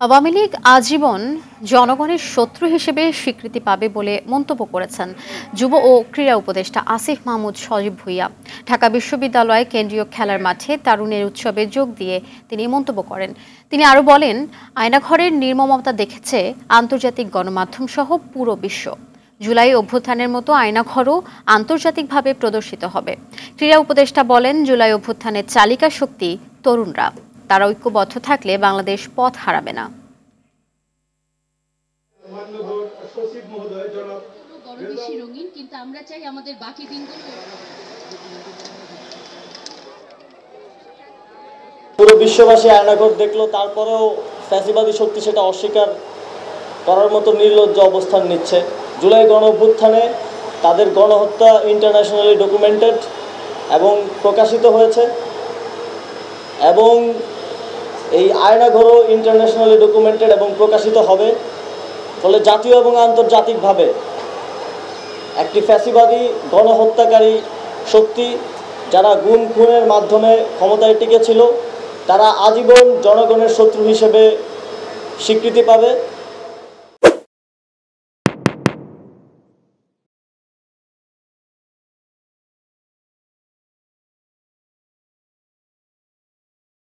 আওয়ামী লীগ আজীবন জনগণের শত্রু হিসেবে স্বীকৃতি পাবে বলে মন্তব্য করেছেন যুব ও ক্রীড়া উপদেষ্টা আসিফ মাহমুদ সজীব ভুঁইয়া। ঢাকা বিশ্ববিদ্যালয় কেন্দ্রীয় খেলার মাঠে তারুণের উৎসবে যোগ দিয়ে তিনি মন্তব্য করেন। তিনি আরও বলেন, আয়নাঘরের নির্মমতা দেখেছে আন্তর্জাতিক গণমাধ্যম সহ পুরো বিশ্ব। জুলাই অভ্যুত্থানের মতো আয়নাঘরও আন্তর্জাতিকভাবে প্রদর্শিত হবে। ক্রীড়া উপদেষ্টা বলেন, জুলাই অভ্যুত্থানের চালিকা শক্তি তরুণরা। তারা ঐক্যবদ্ধ থাকলে বাংলাদেশ পথ হারাবে না। পুরো বিশ্ববাসী আয়নাঘর দেখলো, তারপরেও ফ্যাসিবাদী শক্তি সেটা অস্বীকার করার মতো নির্লজ্জ অবস্থান নিচ্ছে। জুলাই গণ অভ্যুত্থানে তাদের গণহত্যা ইন্টারন্যাশনালি ডকুমেন্টেড এবং প্রকাশিত হয়েছে, এবং এই আয়নাঘরও ইন্টারন্যাশনালি ডকুমেন্টেড এবং প্রকাশিত হবে। ফলে জাতীয় এবং আন্তর্জাতিকভাবে একটি ফ্যাসিবাদী গণহত্যাকারী শক্তি যারা গুম খুনের মাধ্যমে ক্ষমতায় টিকেছিল, তারা আজীবন জনগণের শত্রু হিসেবে স্বীকৃতি পাবে।